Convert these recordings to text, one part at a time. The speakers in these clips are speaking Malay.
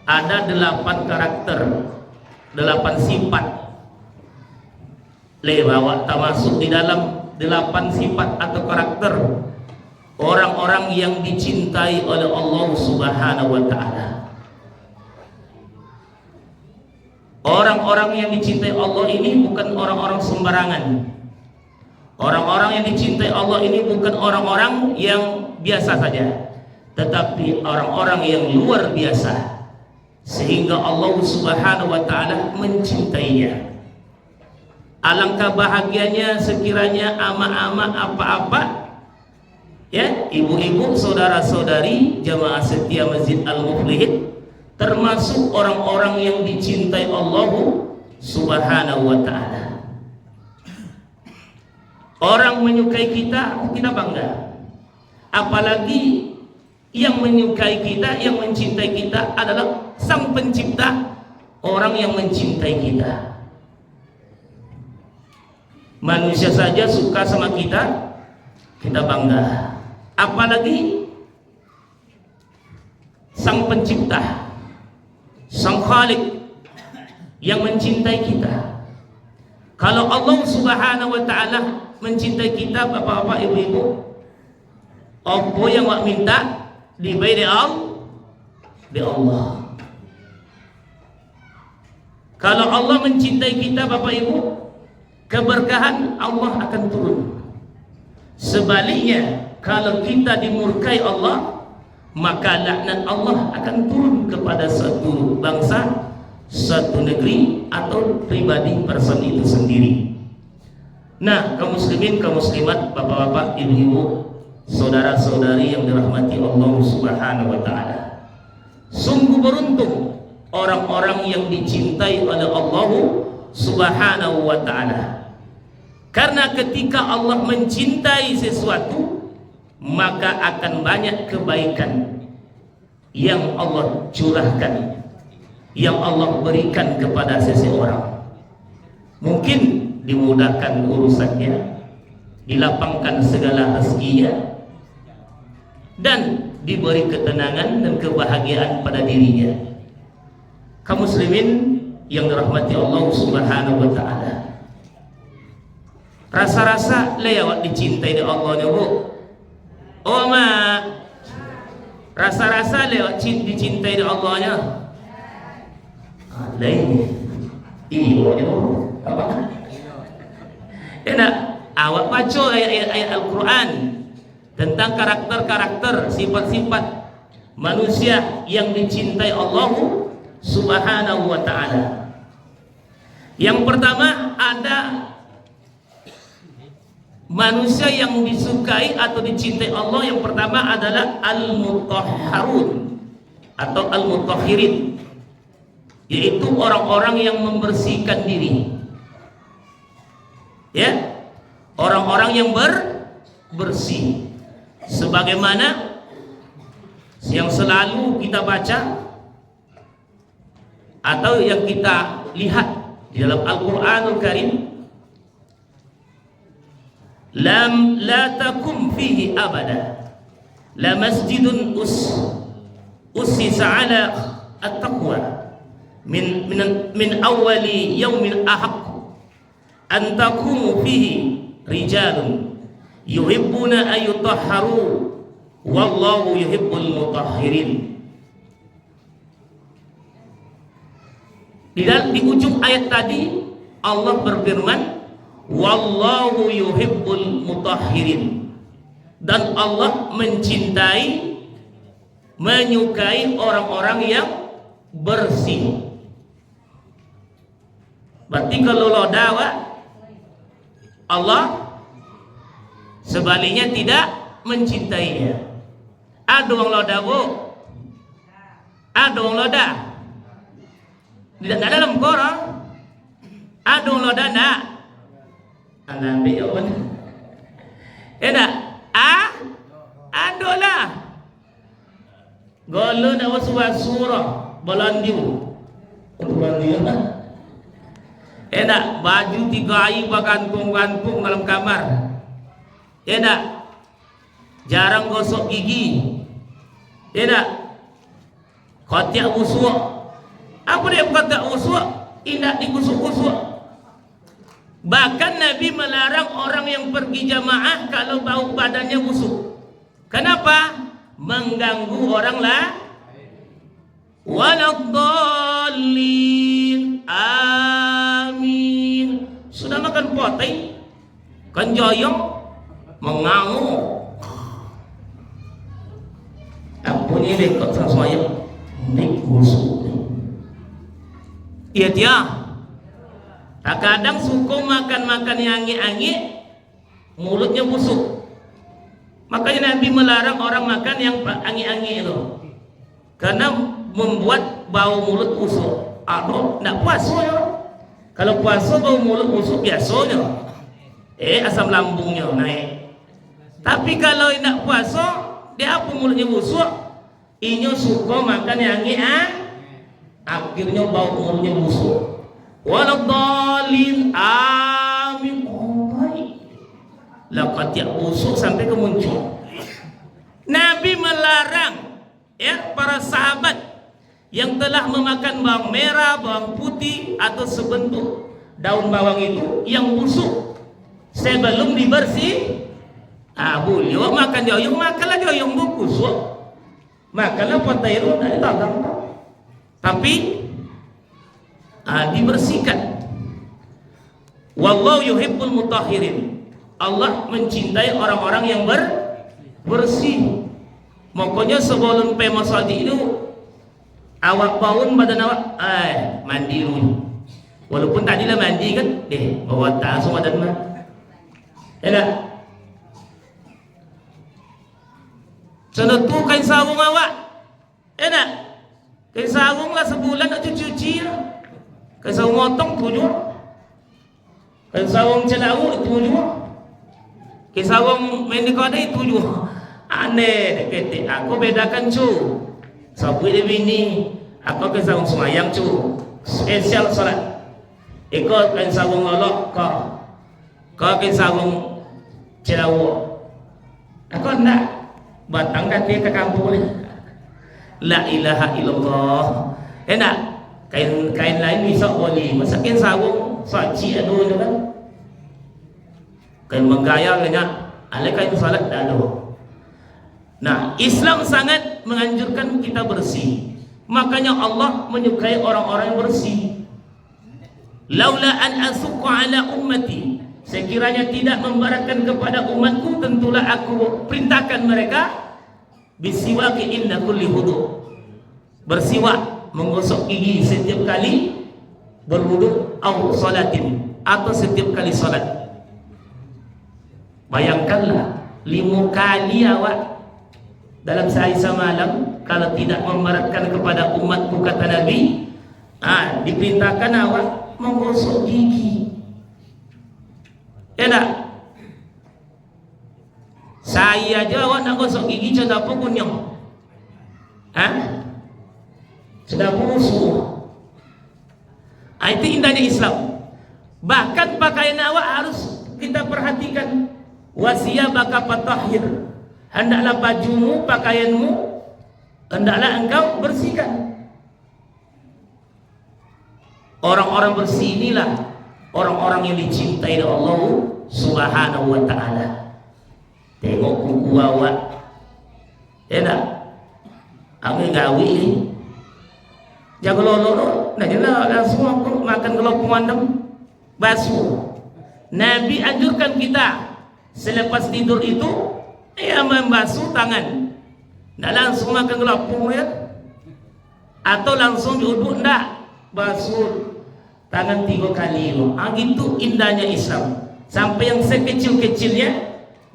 ada 8 karakter, 8 sifat. Bahwa termasuk di dalam 8 sifat atau karakter orang-orang yang dicintai oleh Allah Subhanahu wa taala. Orang-orang yang dicintai Allah ini bukan orang-orang sembarangan. Orang-orang yang dicintai Allah ini bukan orang-orang yang biasa saja, tetapi orang-orang yang luar biasa, sehingga Allah Subhanahu wa taala mencintainya. Alangkah bahagianya sekiranya ama-ama apa-apa, ya, ibu-ibu, saudara-saudari jamaah setia Masjid Al-Muflihin, termasuk orang-orang yang dicintai Allah Subhanahu wa taala. Orang menyukai kita, kita bangga. Apalagi yang menyukai kita, yang mencintai kita adalah Sang Pencipta, orang yang mencintai kita. Manusia saja suka sama kita, kita bangga. Apalagi Sang Pencipta, Sang Khalik yang mencintai kita. Kalau Allah Subhanahu wa taala mencintai kita, bapak-bapak, ibu-ibu, apa yang wak minta dibayi di Allah. Kalau Allah mencintai kita, bapak ibu, keberkahan Allah akan turun. Sebaliknya, kalau kita dimurkai Allah, maka laknat Allah akan turun kepada satu bangsa, satu negeri, atau pribadi person itu sendiri. Nah, kaum muslimin, kaum muslimat, bapak-bapak, ibu-ibu, saudara-saudari yang dirahmati Allah Subhanahu wa taala. Sungguh beruntung orang-orang yang dicintai oleh Allah Subhanahu wa taala. Karena ketika Allah mencintai sesuatu, maka akan banyak kebaikan yang Allah curahkan, yang Allah berikan kepada seseorang. Mungkin dimudahkan urusannya, dilapangkan segala rezekinya, dan diberi ketenangan dan kebahagiaan pada dirinya. Kaum muslimin yang dirahmati Allah Subhanahu wa taala, rasa-rasa lewat dicintai di Allah nya, Bu. Oh ma, rasa-rasa lewat dicintai di Allah nya. Lain. Iya, apa? Ya, awak baca ayat-ayat Al-Quran tentang karakter-karakter, sifat-sifat manusia yang dicintai Allah Subhanahu wa ta'ala. Yang pertama, ada manusia yang disukai atau dicintai Allah. Yang pertama adalah al-mutahharun atau al-mutahhirin, yaitu orang-orang yang membersihkan diri. Ya, orang-orang yang bersih, sebagaimana yang selalu kita baca atau yang kita lihat di dalam Al-Qur'anul Karim, la takum fihi abada la masjidun ussisa ala at-taqwa min awwali yaumin ahaq an takumu fihi rijalun yuhibbuna ayyutahharu wallahu yuhibbul mutahhirin. Di ujung ayat tadi Allah berfirman, wallahu yuhibbul mutahhirin, dan Allah mencintai, menyukai orang-orang yang bersih. Berarti kalau lodawa, Allah sebaliknya tidak mencintainya. Ada orang loda, Bu? Ada orang loda? Tidak dalam Quran. Ada orang loda enggak? Anda ambil jawaban. Enggak? Adolah. Golo nak surah Balandiu. Balandiu kan? Enak baju 3 air bergantung-gantung dalam kamar. Enak jarang gosok gigi. Enak Qati' usuk. Apa dia qati' usuk? Tidak digusuk-gusuk. Bahkan Nabi melarang orang yang pergi jamaah kalau bau badannya busuk. Kenapa? Mengganggu orang lah. Waladhdallin. Amin. Sudah makan potai, kan joyong mengangu. Apa ni lekot sesuai ni busuk. Iya dia. Kadang suka makan yang angi-angi, mulutnya busuk. Makanya Nabi melarang orang makan yang angi-angi itu, karena membuat bau mulut busuk. Aduh, nak puasa ya. Kalau puasa bau mulut busuk biasanya, asam lambungnya naik. Tapi kalau nak puasa, dia apa mulutnya busuk? Inyo suka makan yang angi-angi. Akhirnya bau mulutnya busuk. Waladhdallin. Amin. Oh baik. Laqad busuk sampai ke muncul. Nabi melarang para sahabat yang telah memakan bawang merah, bawang putih atau sebentuk daun bawang itu yang busuk sebelum dibersih. Boleh makan joyong, makanlah joyong busuk. Makanlah potato dari tangan. Tapi dibersihkan. Wallahu yuhibbul mutahhirin. Allah mencintai orang-orang yang bersih. Makanya sebelum masjid itu awak bangun badan awak mandi dulu. Walaupun tadilah mandi kan, bawa tas badan mah. Enak. Senetu kain sarung awak. Enak. Kain sarung lah sebulan nak cuci lah. Kain sarung motong 7. Kain sarung celau 7. Kain sarung mendikode 7. Aneh dekat aku bedakan cu. Sabu dia bini. Aku kain sarung semayang cu. Spesial salat. Ikut kain sarung lolok kau kain sarung celau. Aku nak batang kaki ke kampung ni. La ilaha illallah. Enak. Kain lain bisa boleh. Masa kain sarung saci adu tu kan. Kain menggaya banyak. Ada kain salat adu. Nah, Islam sangat menganjurkan kita bersih. Makanya Allah menyukai orang-orang yang bersih. Laula an asuqa ala ummati. Sekiranya tidak membaratkan kepada umatku, tentulah aku perintahkan mereka bisiwaki inda kulli wudu. Bersiwak, menggosok gigi setiap kali berwudu atau salatin, atau setiap kali salat. Bayangkanlah 5 kali awak dalam sehari semalam kalau tidak membaratkan kepada umatku, kata Nabi, diperintahkan awak menggosok gigi. Enak. Saya aja awak nak gosok gigi sudah apa kunyong? Sudah busuk. Itu indahnya Islam. Bahkan pakaian awak harus kita perhatikan. Wasiyabaka fatahhir. Hendaklah bajumu, pakaianmu, hendaklah engkau bersihkan. Orang-orang bersih inilah orang-orang yang dicintai oleh Allah Subhanahu wa ta'ala. Tengok kuku awak. Enak. Aku gawi ni. Jaga lolo. Nah jelah langsung aku makan kelopong andam basuh. Nabi anjurkan kita selepas tidur itu membasuh tangan. Ndak langsung makan kelopong ya. Atau langsung diuduk ndak. Basuh tangan 3 kali. Gitu indahnya Islam. Sampai yang sekecil-kecilnya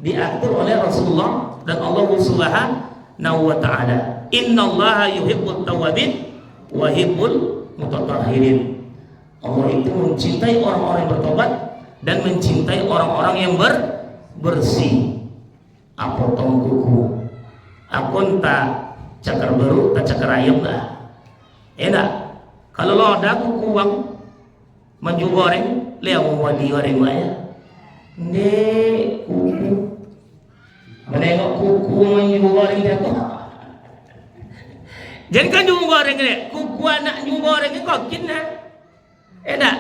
diatur oleh Rasulullah dan Allah Subhanahu wa ta'ala. Innallaha yuhibbut tawwabin wa yuhibbul mutatahhirin. Allah itu mencintai orang-orang yang bertobat dan mencintai orang-orang yang bersih. Apa tong kuku? Aku tak cakar baru, tak cakar ayam lah. Enak. Kalau lo ada kuku uang maju goreng, lihat wali goreng banyak. Nih kuku, menengok kuku maju goreng dia kok. Jadi kan nyung goreng ni, kukuan nak nyung goreng ni kau kin na. Tak?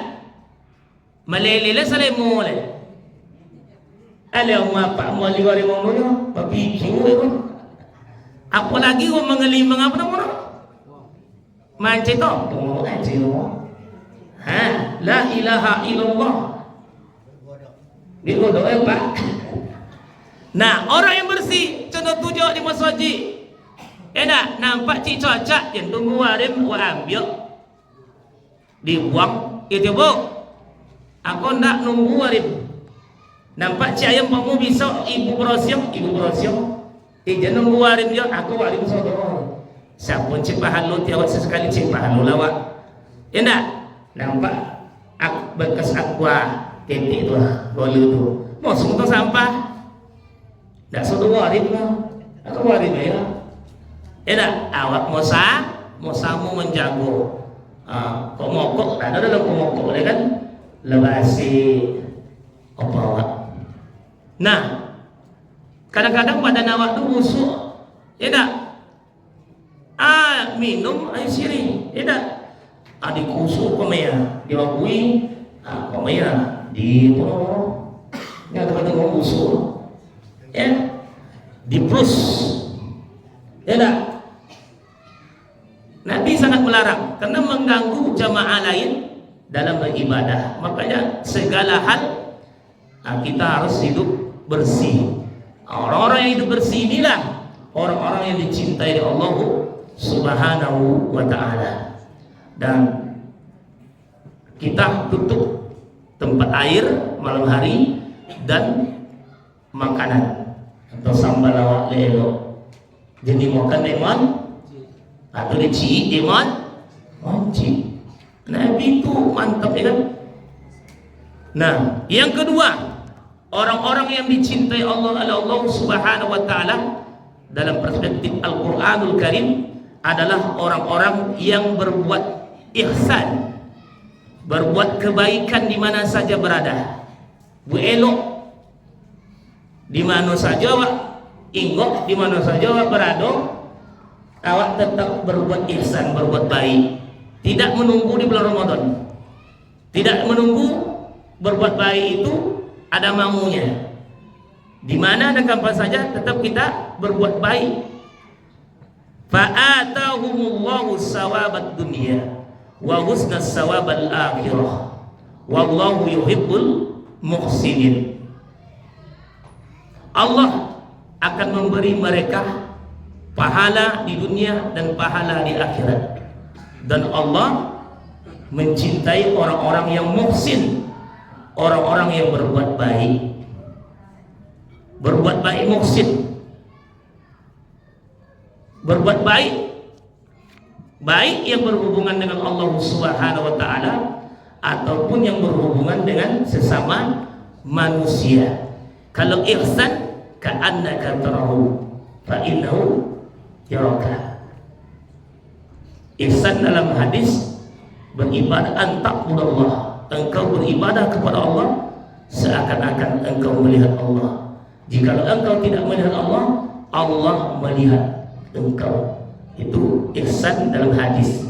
Malele salai mo le. Alah apa mau li goreng mo ni? Papi kiu. Apalagi orang mengelimang apa nama? Mancing tu, mancing tu. La ilaha illallah. Dia doa apa? Nah, orang yang bersih, contoh tujuh di masjid. Nak nampak cik cocak, yang tunggu warim, ambil, dibuang, itu bu. Aku nak nunggu warim. Nampak cik ayam kamu bisa ibu berosiok. Jangan nunggu warim dia, aku warim saudara. Siapa cik pahalu tiawat sesekali cik pahalu lawak. Nak nampak bekas aqua titik tu, bolu tu. Mau semua sampah. Tak saudara warim lah. Aku warim ya. Nak awak mosamu menjago. Kok mokok, tak ada dalam mokok boleh kan? Lebasi apa awak? Nah, kadang-kadang badan awak tu busuk. Tak? Minum air sirih. Tak? Dikusuk pemaya, diwakui, pemaya di ni ada badan orang busuk. Diprus. Tak? Nabi sangat melarang karena mengganggu jamaah lain dalam beribadah. Makanya segala hal kita harus hidup bersih. Orang-orang yang hidup bersih inilah orang-orang yang dicintai oleh Allah Subhanahu wa ta'ala. Dan kita tutup tempat air malam hari dan makanan atau sambal lawak lelo. Jadi makan lemon atau dici lemon manci. Nabi itu mantap ya kan. Nah, yang kedua, orang-orang yang dicintai Allah oleh Allah Subhanahu wa taala dalam perspektif Al-Qur'anul Karim adalah orang-orang yang berbuat ihsan, berbuat kebaikan di mana saja berada. Bu elok di mana saja awak inggok, di mana saja awak berada, awak tetap berbuat ihsan, berbuat baik. Tidak menunggu di bulan Ramadan. Tidak menunggu berbuat baik itu ada maunya. Di mana dan kapan saja tetap kita berbuat baik. Fa'atahumullahu sawabat dunya wa husnas sawabal akhirah. Wallahu yuhibbul muhsinin. Allah akan memberi mereka pahala di dunia dan pahala di akhirat. Dan Allah mencintai orang-orang yang muhsin, orang-orang yang berbuat baik. Berbuat baik muhsin. Berbuat baik, baik yang berhubungan dengan Allah Subhanahu wa taala ataupun yang berhubungan dengan sesama manusia. Kalau ihsan ka'annaka tarahu fa innahu yaraka. Ihsan dalam hadis beribadah antakudallah, engkau beribadah kepada Allah seakan-akan engkau melihat Allah. Jika engkau tidak melihat Allah, Allah melihat engkau. Itu ihsan dalam hadis.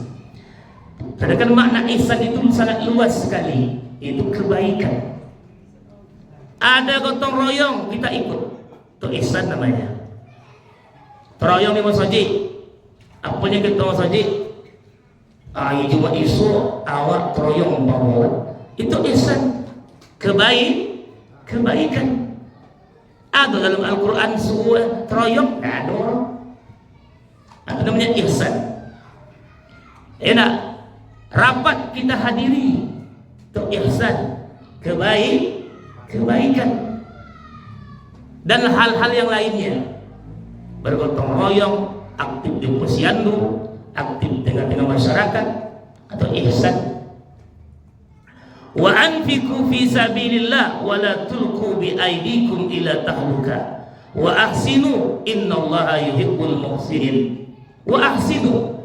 Sedangkan makna ihsan itu sangat luas sekali. Itu kebaikan. Ada gotong royong kita ikut, itu ihsan namanya. Royong di masjid. Apanya kita masjid? Jumat isu awak royong bawa. Itu ihsan, kebaikan. Ada dalam Al-Quran sebuah royong? Ada. Itu namanya ihsan. Enak. Rapat kita hadiri, itu ihsan, kebaikan. Dan hal-hal yang lainnya. Bergotong royong, aktif di posyandu, aktif dengan masyarakat, atau ihsan. Wa anfiqu fi sabilillah wa la tulqu bi aydikum ila tahluka wa ahsinu innallaha yuhibbul muhsinin. Wa ahsinu,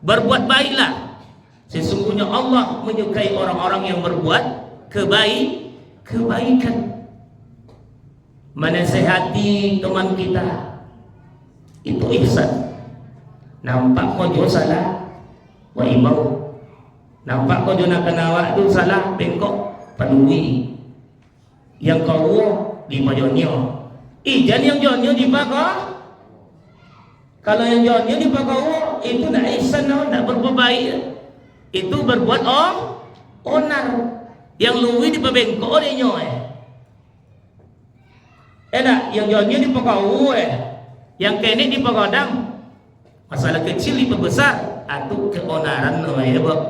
berbuat baiklah, sesungguhnya Allah menyukai orang-orang yang berbuat kebaikan. Menasihati teman kita, itu ihsan. nampak kau jo salah wa imau, nampak kau jo nak kenawak tu salah bengkok padui yang kau di pajonyo ijan yang jonyo di pakau. Kalau yang jonyo di pakau itu nak ihsan, nak berbuat baik, itu berbuat onar. Yang luwi di pabengkok dia nyo nak yang jonyo di pakau yang kene di pagodang. Masalah kecil di pembesar, atu keonaran namanya, Pak.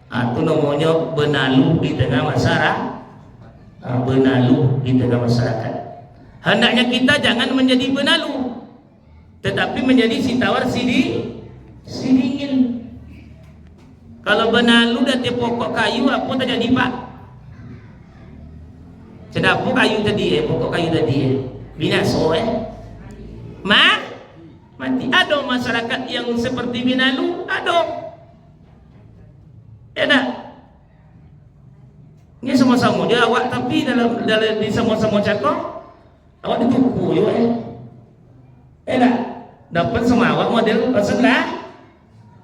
Atu namanya benalu di tengah masyarakat. Benalu di tengah masyarakat. Hendaknya kita jangan menjadi benalu, tetapi menjadi si tawar si dingin. Kalau benalu dan pokok kayu apa terjadi, Pak? Kenapa kayu tadi pokok kayu tadi binaso mati. Ada masyarakat yang seperti benalu, ada. Tak? Ini sama-sama dia awak, tapi dalam di sama-sama cakap awak dituku juga tak? Dapat sama awak model pasal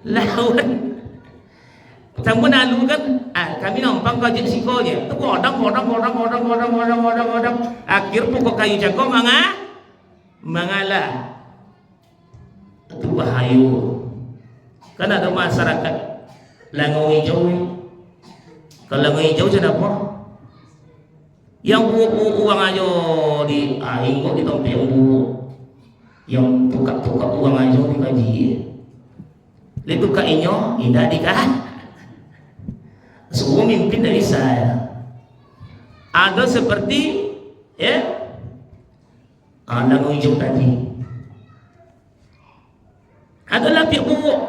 lawan. Kamu nalu kan, kami nampak kajik siko je. Tu kodang. Akhir pokok kayu cakap mengalah. Itu bahaya. Kan ada masyarakat langgau hijau. Kalau langgau hijau kenapa? Yang buuk uang aja di ingkok di tempat yang buuk, yang tukak uang aja di kaji. Lihat tukak inyo, indah dikah? Semua mimpin dari saya. Ada seperti langgau hijau tadi. Ada lapik buuk.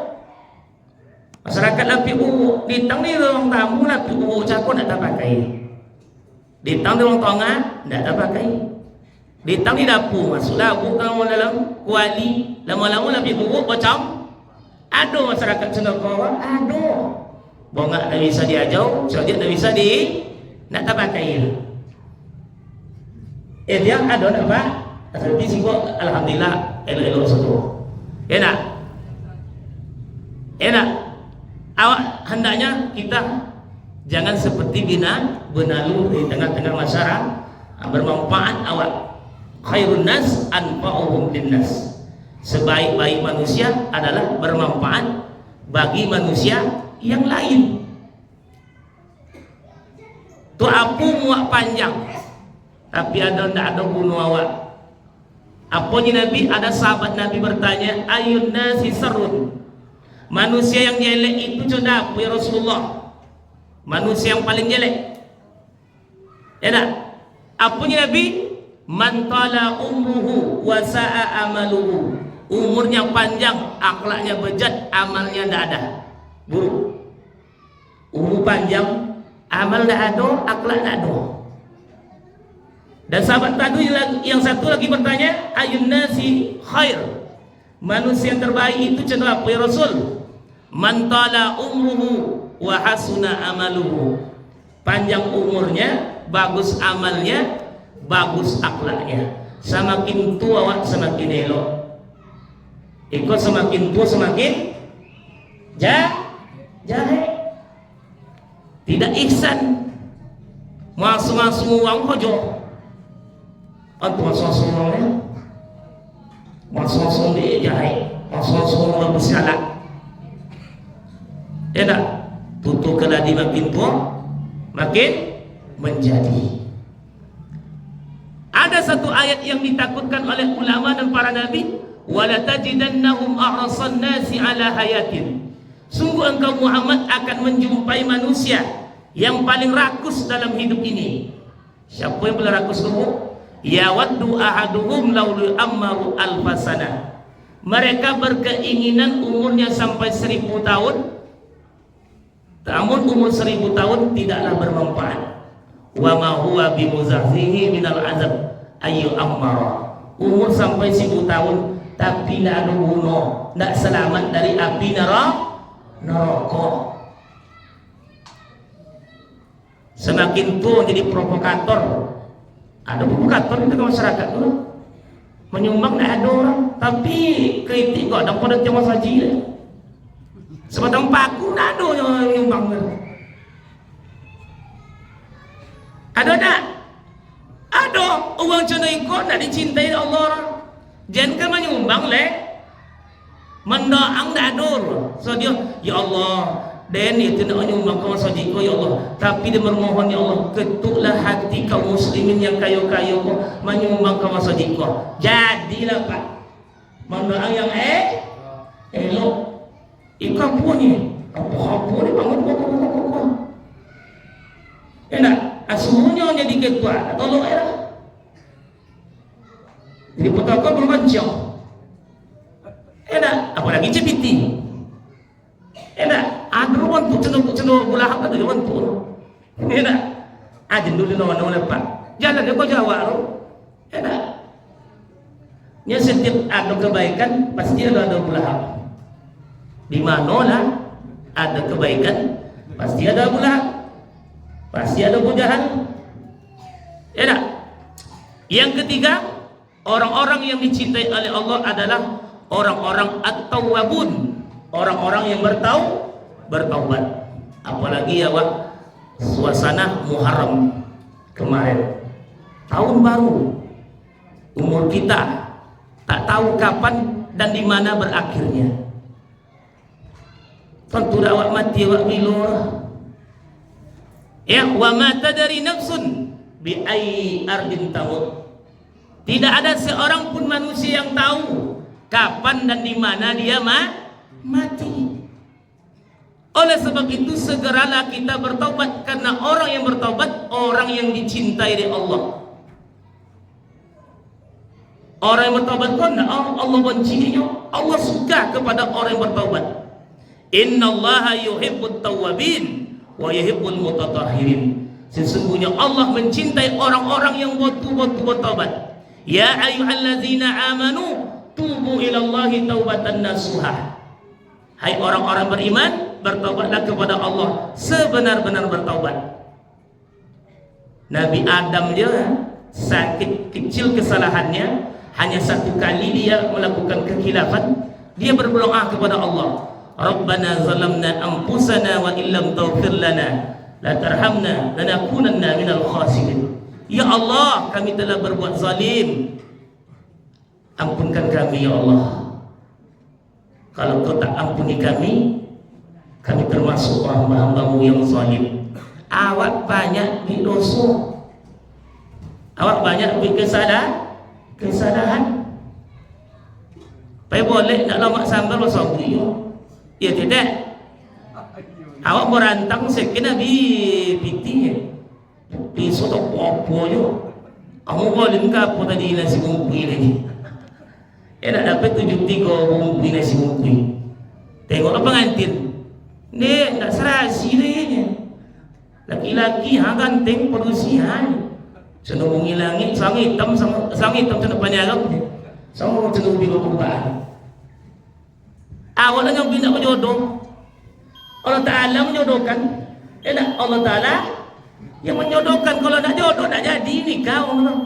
Masyarakat lapik buuk. Ditang di ruang tamu lapik buuk cakap tak pakai. Ditang di ruang tengah tak pakai. Ditang di dapur masuklah buuk kamu dalam kuali. Lama-lama lapik buuk macam. Ada masyarakat cenderawang. Ada. Bongak tak bisa diajau. Sojak tak bisa nak tak pakai. Dia ada tak pak? Tapi sibuk alhamdulillah elok-elok satu. Enak. Awak hendaknya kita jangan seperti benalu di tengah-tengah masyarakat. Bermanfaat awak. Khairun nas anfa'uhum linnas. Sebaik-baik manusia adalah bermanfaat bagi manusia yang lain. Tu apu muak panjang, tapi tidak ada guna awak. Apanya Nabi, ada sahabat Nabi bertanya, ayun nasi sarun. Manusia yang jelek itu sudah apa ya Rasulullah? Manusia yang paling jelek. Tak? Apanya Nabi? Man tala umruhu wa sa'a amaluhu. Umurnya panjang, akhlaknya bejat, amalnya tidak ada. Buruk. Umur panjang, amal tidak ada, akhlak tidak ada. Dan sahabat tadi yang satu lagi bertanya, ayun nasi khair. Manusia yang terbaik itu cenderung apa ya Rasul? Man tala umruhu wa hasuna amaluhu. Panjang umurnya, bagus amalnya, bagus akhlaknya. Semakin tua awak semakin elok. Ikut semakin tua semakin jahe. Tidak ihsan. Masuk-masuk uang kojo. Atau masuk-masuk uangnya, masuk-masuk dia jahe, masuk-masuk uang bersialat. Tak? Tutup keladi makin tua, makin menjadi. Ada satu ayat yang ditakutkan oleh ulama dan para nabi, wala tajidannahum ahrasan nasi ala hayatin. Sungguh engkau Muhammad akan menjumpai manusia yang paling rakus dalam hidup ini. Siapa yang paling rakus kamu? Ya waddu ahaduhum law ammaru alfasana. Mereka berkeinginan umurnya sampai 1000 tahun. Namun umur 1000 tahun tidaklah bermanfaat. Wa ma huwa bimuzahzihi minal azab ayu ammara. Umur sampai 1000 tahun tapi tidak ada guna, tidak selamat dari api neraka. Semakin tua jadi provokator. Ada provokator di tengah masyarakat dulu. Menyumbang tak ada orang, tapi kritik kok dah pada tiang saji dah. Sebatang paku tak ada yang menyumbang dah. Ada tak? Ada orang cina ikut tak dicintai Allah. Jangan kan menyumbang leh. Mendoang tak ada. So dia, ya Allah, dan itu nak menyumbang kaum saji ko ya Allah. Tapi dia bermohon ya Allah, ketuklah hati kaum muslimin yang kayu-kayu ko menyumbang kaum saji ko. Jadilah Pak. Mendoang yang elok. Ikan punya. Apa-apa ni bangun kok. Enak. Semuanya jadi ketua, tolong era. Jadi petaka berbancang. Enak, apalagi CPT. Enak, ada orang tu cenderung belah apa tu orang tu. Enak, aja dulu nama lepas. Jalan dia kau jawab tu. Enak. Nya setiap ada kebaikan pasti ada belah. Di mana lah ada kebaikan pasti ada belah. Pasti ada bujahan. Ya tak? Yang ketiga, orang-orang yang dicintai oleh Allah adalah orang-orang at-tawwabun, orang-orang yang bertaubat. Apalagi ya Pak, suasana Muharram kemarin, tahun baru, umur kita tak tahu kapan dan di mana berakhirnya. Tentu awak mati awak bilur. Ya, wa ma tadri nafsun bi ayyi ardin tamut. Tidak ada seorang pun manusia yang tahu kapan dan di mana dia mati. Oleh sebab itu segeralah kita bertaubat, karena orang yang bertaubat orang yang dicintai oleh Allah. Orang yang bertaubat kan Allah bencinya, Allah suka kepada orang yang bertaubat. Innallaha yuhibbut tawwabin wa yuhibbul mutatahhirin. Sesungguhnya Allah mencintai orang-orang yang betul-betul bertaubat. Ya ayyuhallazina amanu tubu ilallahi taubatan nasuha. Hai orang-orang beriman, bertaubatlah kepada Allah sebenar-benar bertaubat. Nabi Adam dia sakit kecil kesalahannya, hanya satu kali dia melakukan kekhilafan, dia berdoa kepada Allah. Rabbana zalamna anfusana wa illam taghfir lana la tarhamna lanakunanna minal khasirin. Ya Allah, kami telah berbuat zalim, ampunkan kami ya Allah. Kalau kau tak ampuni kami termasuk hamba-hambamu yang zalim. Awak banyak berdosa, awak banyak kesalahan. Pai boleh nak lamak sambal pasal dia. Ya tidak. Awak berantang sekali Nabi piti. Di soto apa yo. Kamu boleh enggak apa tadi nasi bungkui lagi. Nak dapat 73 bungkui nasi bungkui. Tengok apa pengantin. Ni nak serasi dia. Laki-laki ganteng perusihan. Cenderung langit sang hitam cenderung panjang. Sama cenderung biru perubahan. Awak yang pindah berjodoh, Allah Ta'ala menjodohkan. Allah Ta'ala yang menjodohkan. Kalau nak jodoh nak jadi nikah Allah.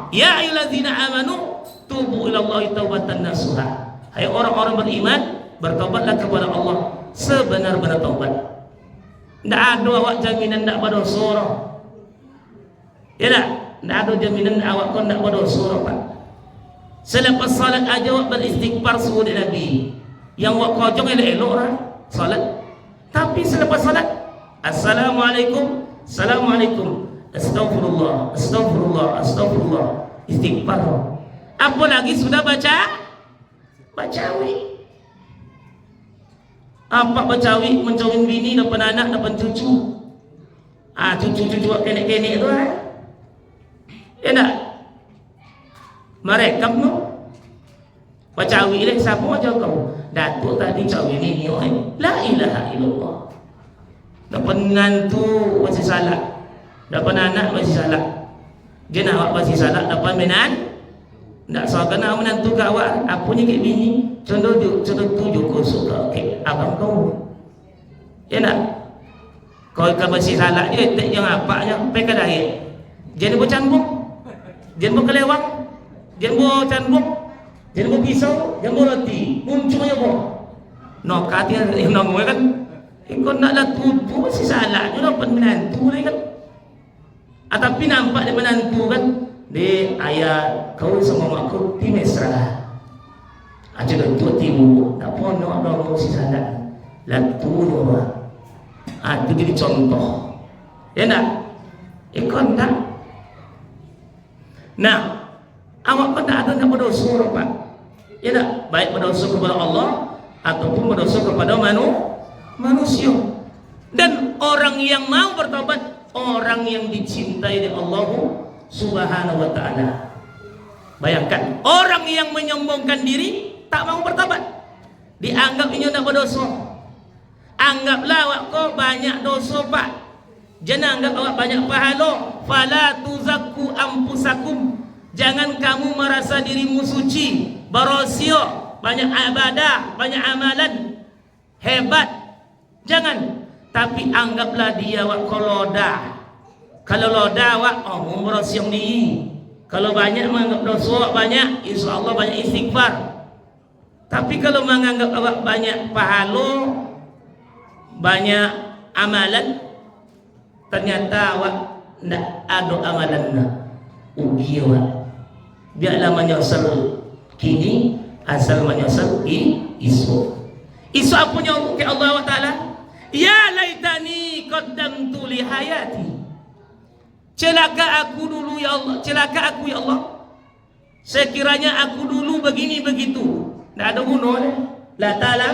Ya ayyuhallazina amanu tubu ilallahi taubatan nasuha. Hai orang-orang beriman, bertaubatlah kepada Allah sebenar-benar taubat. Tak ada awak jaminan tak berdosa. Ya tak? Tak ada jaminan awak kau tak berdosa Pak. Selepas salat aja awak beristighfar suruh Nabi. Yang awak kojong elok-elok lah salat. Tapi selepas salat, Assalamualaikum, Assalamualaikum, Astaghfirullah, Astaghfirullah, Astaghfirullah, istighfar. Apa lagi sudah bacawi. Apa bacawi mencawin bini depan anak depan cucu. Cucu-cucu kenek-kenek tu ya tak? Mereka no bacawi leh siapa aja kau. Datuk tadi cawi ni la ilaha illallah. Depan menantu masih salah, depan anak masih salah, jenah awak masih salah, depan menan tak salah kena menantu ke awak. Apunya ke bini contoh tujuh kau suka ke abang kau. Ya nak kau kalau masih salah je tak yang apanya pekai dah. Jangan bercambung, jangan berkelewang, Jangan canduk, jangan pisau, jangan roti. Munculnya boh. No katnya yang nongol kan. Ikut naklah tutu masih salah. Jodoh menantu lagi kan. Tapi nampak dia menantu kan. Di ayat kau sama makku di mesra. Aja dah tua timu. Tak pun nak dong si salah. Latu doa. Itu jadi contoh. Ya tak? Ikut tak? Nah, awak pun tak ada nak berdosa Pak. Ya tak? Baik berdosa kepada Allah ataupun berdosa kepada manusia. Dan orang yang mau bertobat, orang yang dicintai oleh Allah Subhanahu wa ta'ala. Bayangkan, orang yang menyombongkan diri tak mau bertobat, dianggap ini nak berdosa. Anggaplah awak kau banyak dosa Pak. Jangan anggap awak banyak pahala. Fala tuzakku ampusakum. Jangan kamu merasa dirimu suci, berosio, banyak ibadah, banyak amalan, hebat. Jangan. Tapi anggaplah dia awak koloda. Kalau loda awak berosio ni. Kalau banyak menganggap dosa awak banyak, insya Allah banyak istighfar. Tapi kalau menganggap awak banyak pahala, banyak amalan, ternyata awak tidak ada amalan nak ugi awak. Biarlah menyesal kini, asal menyesal esok. Esok punya ke Allah Taala. Ya laitani qaddamtu li hayati. Celaka aku dulu ya Allah, celaka aku ya Allah. Sekiranya aku dulu begini begitu, tidak ada gunanya. La ta'ala.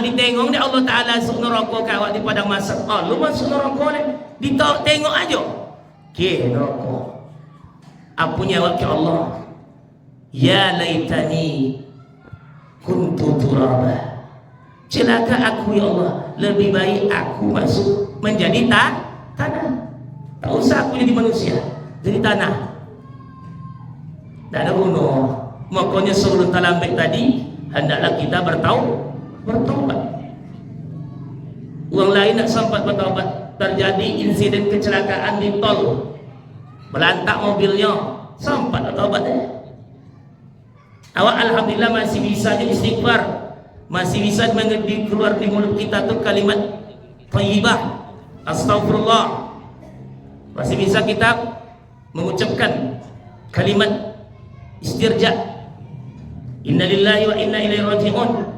Ditengok ni Allah Ta'ala masuk neraka kawak di padang mahsyar. Lu masuk neraka ni, ditengok aja. Ke neraka. Apunya awak ke Allah. Ya laitani kuntu turaba. Celaka aku ya Allah, lebih baik aku masuk menjadi tanah. Tak usah aku jadi manusia, jadi tanah. Tak ada guna. Makanya sebelum talambik tadi, hendaklah kita bertaubat. Orang lain nak sempat bertaubat, terjadi insiden kecelakaan di tol, melantak mobilnya, sempat bertaubat. Awak alhamdulillah masih bisa istighfar, masih bisa keluar di mulut kita tu kalimat thayyibah, astagfirullah. Masih bisa kita mengucapkan kalimat istirja, innalillahi wa inna ilaihi raji'un.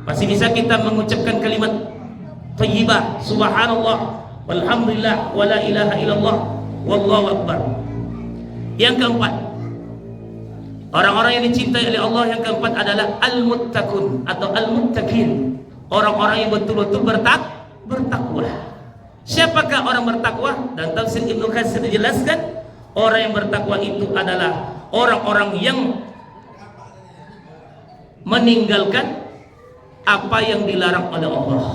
Masih bisa kita mengucapkan kalimat thayyibah, subhanallah, walhamdulillah, wala ilaha illallah, wallahu akbar. Yang keempat, orang-orang yang dicintai oleh Allah yang keempat adalah al-muttaqun atau al-muttaqin, orang-orang yang betul-betul bertakwa. Siapakah orang bertakwa? Dan tafsir Ibnu Katsir dijelaskan, orang yang bertakwa itu adalah orang-orang yang meninggalkan apa yang dilarang oleh Allah.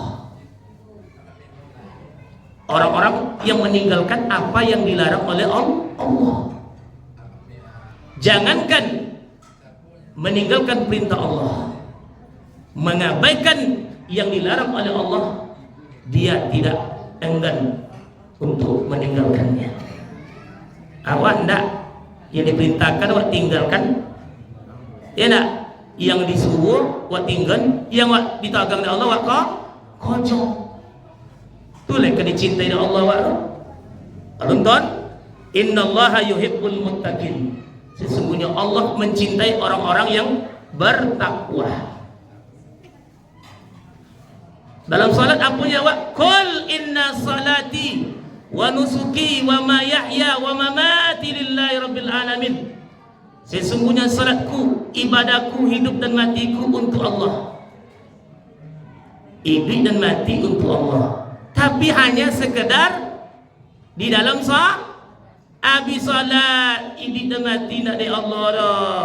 Orang-orang yang meninggalkan apa yang dilarang oleh Allah. Jangankan meninggalkan perintah Allah, mengabaikan yang dilarang oleh Allah, dia tidak enggan untuk meninggalkannya. Awak ndak yang diperintahkan awak tinggalkan, ya ndak? Yang disuruh awak tinggal, yang awak ditagang oleh Allah awak kocok. Itulah yang dicintai oleh Allah awak. Alunton, innallaha yuhibbul muttaqin. Sesungguhnya Allah mencintai orang-orang yang bertakwa. Dalam salat apa ya awak? Qul inna salati wa nusuki wa ma yahya wa mamati lillahi rabbil alamin. Sesungguhnya salatku, ibadahku, hidup dan matiku untuk Allah. Hidup dan mati untuk Allah. Tapi hanya sekedar di dalam habis salat, hidup dan mati nak dari Allah dah.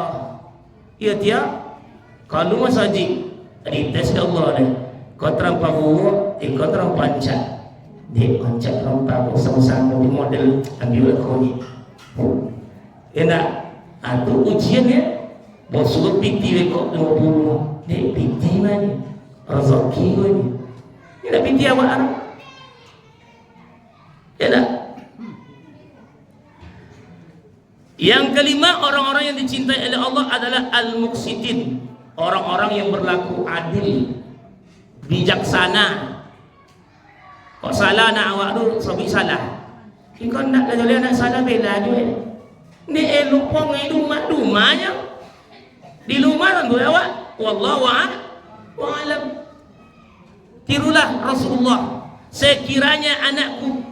Ya tiap kalau masa haji dites Allah dah. Kau terlampau buruk, kau terlampau pancak. Dia pancak terlampau sama-sama di model ambil kau ni. Enak, itu ujian ya. Bos suruh piti kau 50. Dia piti mana? Rezeki kau ni. Dia nak piti awak Arab. Enak. Yang kelima, orang-orang yang dicintai oleh Allah adalah al-muqsitin, orang-orang yang berlaku adil, bijaksana. Kok salah nak awak tu, sobi salah. Kau nak kajol nak salah bela juga. Ni elok pong di rumahnya. Di rumah tu awak. Wallahu a'lam. Tirulah Rasulullah. Sekiranya anakku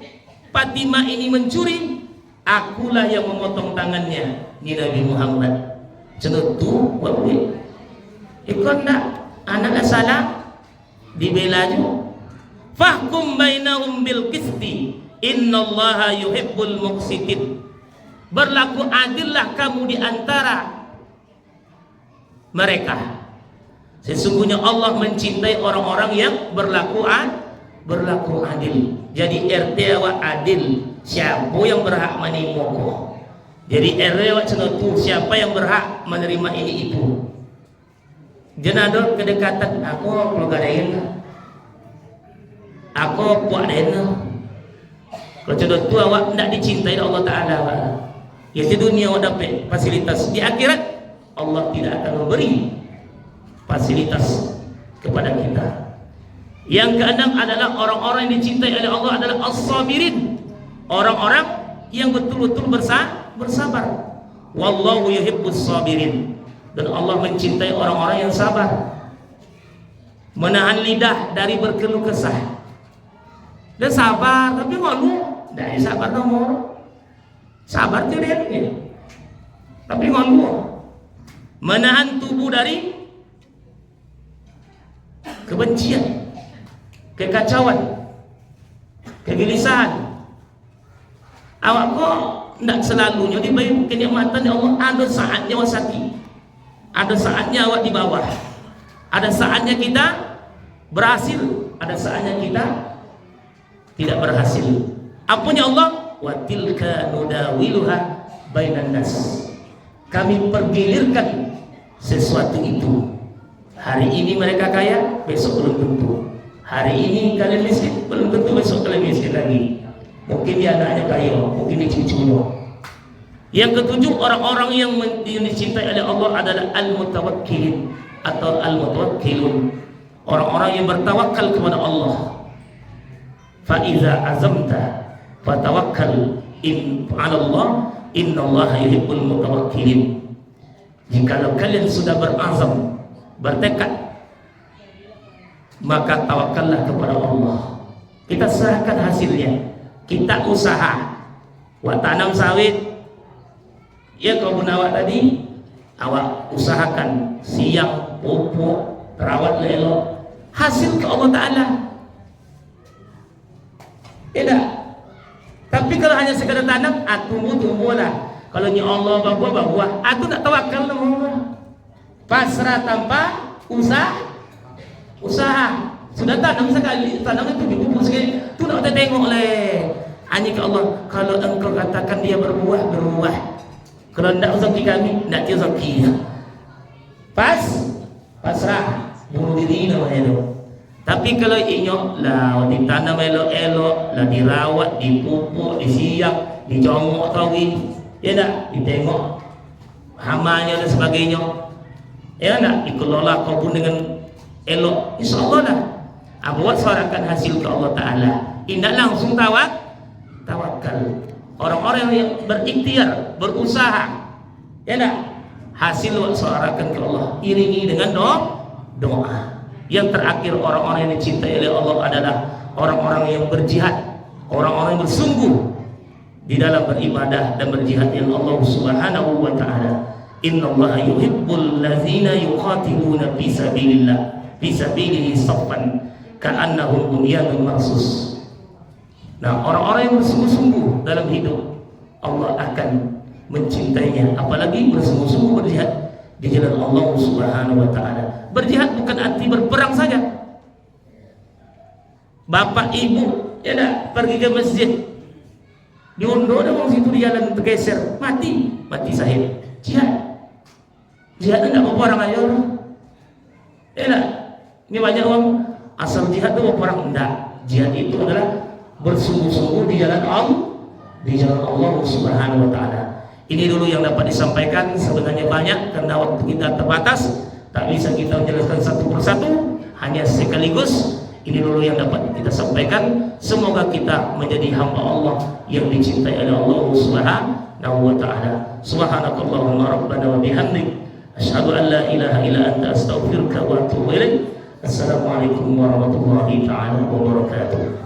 Fatimah ini mencuri, akulah yang memotong tangannya. Ni Nabi Muhammad. Cenutu buat duit. Ikut nak anak salah dibela juga. Fahkum bainahum bil qisti innallaha yuhibbul muqsitin. Berlaku adillah kamu di antara mereka. Sesungguhnya Allah mencintai orang-orang yang berlaku adil. Jadi RT awak adil, siapa yang berhak menimoko. Jadi RT awak cenutu, siapa yang berhak menerima ini itu. Jangan ada kedekatan aku keluarga lain. Aku buat dena. Kalau contoh tu awak tidak dicintai Allah Ta'ala, ya di dunia awak dapat fasilitas, di akhirat Allah tidak akan memberi fasilitas kepada kita. Yang keenam adalah orang-orang yang dicintai oleh Allah adalah as-sabirin, orang-orang yang betul-betul bersabar. Wallahu yuhibbus sabirin, dan Allah mencintai orang-orang yang sabar, menahan lidah dari berkeluh kesah. Dia sabar tapi ngolu, dah sabar nomor. Sabar tu dia ni. Tapi ngolu. Menahan tubuh dari kebencian, kekacauan, kegelisahan. Awak kok tidak selalunya diberi kenikmatan ya Allah. Ada saatnya awak sakit, ada saatnya awak di bawah, ada saatnya kita berhasil, ada saatnya kita tidak berhasil. Apanya Allah? Wa tilka nudawiluha bainan nas. Kami pergilirkan sesuatu itu. Hari ini mereka kaya, besok belum tentu. Hari ini kalian miskin, belum tentu besok kalian miskin lagi. Mungkin dia anaknya kaya, mungkin dia cucunya. Yang ketujuh, orang-orang yang dicintai oleh Allah adalah al-mutawakkilin atau al-mutawakkilun, orang-orang yang bertawakal kepada Allah. Fa'iza azamta fatawakkal ala Allah innallaha yuhibbul mutawakkilin. Jikalau kalian sudah berazam, bertekad, maka tawakallah kepada Allah. Kita serahkan hasilnya. Kita usaha. Wak tanam sawit, ya kau awak tadi, awak usahakan siang, pupuk, terawat elok, hasil ke Allah Ta'ala. Tidak. Tapi kalau hanya sekadar tanam, tumbuh-tumbuhlah. Kalau ni Allah buah-buah, aku tak tawakal nama. Pasrah tanpa usaha. Sudah tanam sekali, tanam itu dipupuk sekali. Tu nak kita tengok leh. Hanya ke Allah. Kalau engkau katakan dia berbuah. Kalau tidak rezeki kami, tidak rezeki. Pasrah, bunuh diri namanya tu. Tapi kalau inyok lah ditanam elok-elok, lah dirawat, dipupuk, disiap, dijongok tawi, ya tak? Ditengok hamanya dan sebagainya, ya tak? Dikelola kebun dengan elok, insya Allah lah. Buat suarakan hasil ke Allah Ta'ala. Tidak langsung tawakal. Orang-orang yang berikhtiar, berusaha, ya tak? Hasil buat suarakan ke Allah. Iringi dengan doa. Yang terakhir, orang-orang yang dicintai oleh Allah adalah orang-orang yang berjihad, orang-orang yang bersungguh di dalam beribadah dan berjihad yang Allah Subhanahu wa Ta'ala. Innallaha yuhibbul ladzina yuqatiluna fi sabilillah fi sabilihi saffan ka'annahum bunyanun marsus. Nah, orang-orang yang bersungguh-sungguh dalam hidup, Allah akan mencintainya, apalagi bersungguh-sungguh berjihad di jalan Allah Subhanahu wa Ta'ala. Berjihad bukan arti berperang saja. Bapak ibu ya dah pergi ke masjid, diundur dah orang situ di jalan tergeser, mati sahid. Jihad enggak berperang aja orang. Ya dah. Ini banyak orang asal jihad itu berperang, enggak. Jihad itu adalah bersungguh-sungguh di jalan Allah, Subhanahu wa Ta'ala. Ini dulu yang dapat disampaikan. Sebenarnya banyak, karena waktu kita terbatas, tak bisa kita menjelaskan satu persatu, hanya sekaligus. Ini dulu yang dapat kita sampaikan. Semoga kita menjadi hamba Allah yang dicintai oleh Allah Subhanahu wa ta'ala. Subhanakallahumma rabbana wa bihamdik, asyhadu an la ilaha illa anta astaghfiruka wa atubu ilaik. Assalamualaikum warahmatullahi ta'ala wabarakatuh.